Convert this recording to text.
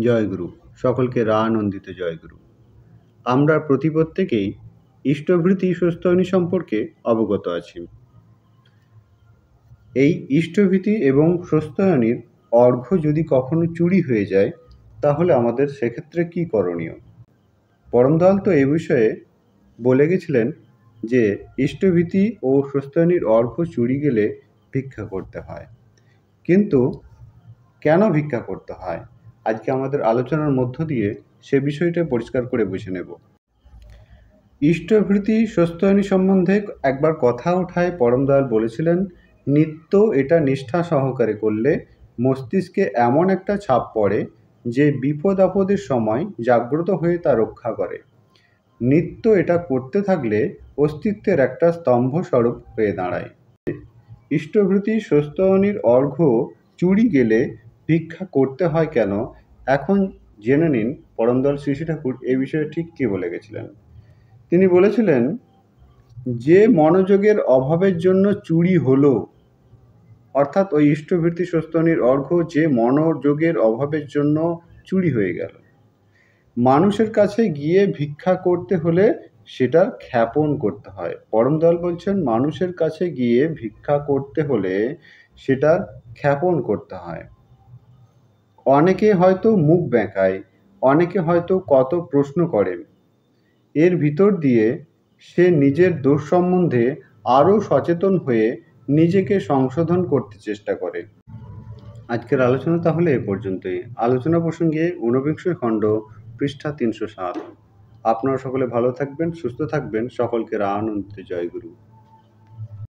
জয়গুরু। সকলকে রানন্দিত জয়গুরু। আমরা প্রত্যেকেই ইষ্টভৃতি সুস্থয়নী সম্পর্কে অবগত আছি। এই ইষ্টভৃতি এবং সুস্থয়নীর অর্ঘ্য যদি কখনো চুরি হয়ে যায়, তাহলে আমাদের সেক্ষেত্রে কী করণীয়? পরমদয়াল তো এ বিষয়ে বলে গেছিলেন যে ইষ্টভৃতি ও সুস্থয়নীর অর্ঘ্য চুরি গেলে ভিক্ষা করতে হয়। কিন্তু কেন ভিক্ষা করতে হয়? আজকে আমাদের আলোচনার মধ্য দিয়ে সে বিষয়টা পরিষ্কার করে বুঝে নেব। ইষ্টভৃতি সুস্থয়নী সম্বন্ধে একবার কথা ওঠায় পরমদয়াল বলেছিলেন, নিত্য এটা নিষ্ঠা সহকারে করলে মস্তিষ্কে এমন একটা ছাপ পড়ে যে বিপদ আপদের সময় জাগ্রত হয়ে তা রক্ষা করে। নিত্য এটা করতে থাকলে অস্তিত্বের একটা স্তম্ভস্বরূপ হয়ে দাঁড়ায়। ইষ্টভৃতি সুস্থয়নীর অর্ঘ্য চুরি গেলে ভিক্ষা করতে হয় কেন, এখন জেনে নিন পরমদয়াল শ্রী শ্রী ঠাকুর এ বিষয়ে ঠিক কী বলে গেছিলেন। তিনি বলেছিলেন, যে মনোযোগের অভাবের জন্য চুরি হলো, অর্থাৎ ওই ইষ্টভৃতি সুস্থয়নীর অর্ঘ্য যে মনোযোগের অভাবের জন্য চুরি হয়ে গেল, মানুষের কাছে গিয়ে ভিক্ষা করতে হলে সেটা খ্যাপন করতে হয়। পরমদয়াল বলছেন, মানুষের কাছে গিয়ে ভিক্ষা করতে হলে সেটা খ্যাপন করতে হয়। অনেকে হয়তো মুখ বেঁকায়, অনেকে হয়তো কত প্রশ্ন করে, এর ভিতর দিয়ে সে নিজের দোষ সম্বন্ধে আরও সচেতন হয়ে নিজেকে সংশোধন করতে চেষ্টা করে। আজকের আলোচনা তাহলে এ পর্যন্তই। আলোচনা প্রসঙ্গে ঊনবিংশ খণ্ড, পৃষ্ঠা 307। আপনারা সকলে ভালো থাকবেন, সুস্থ থাকবেন। সকলকে রানন্দিত জয়গুরু।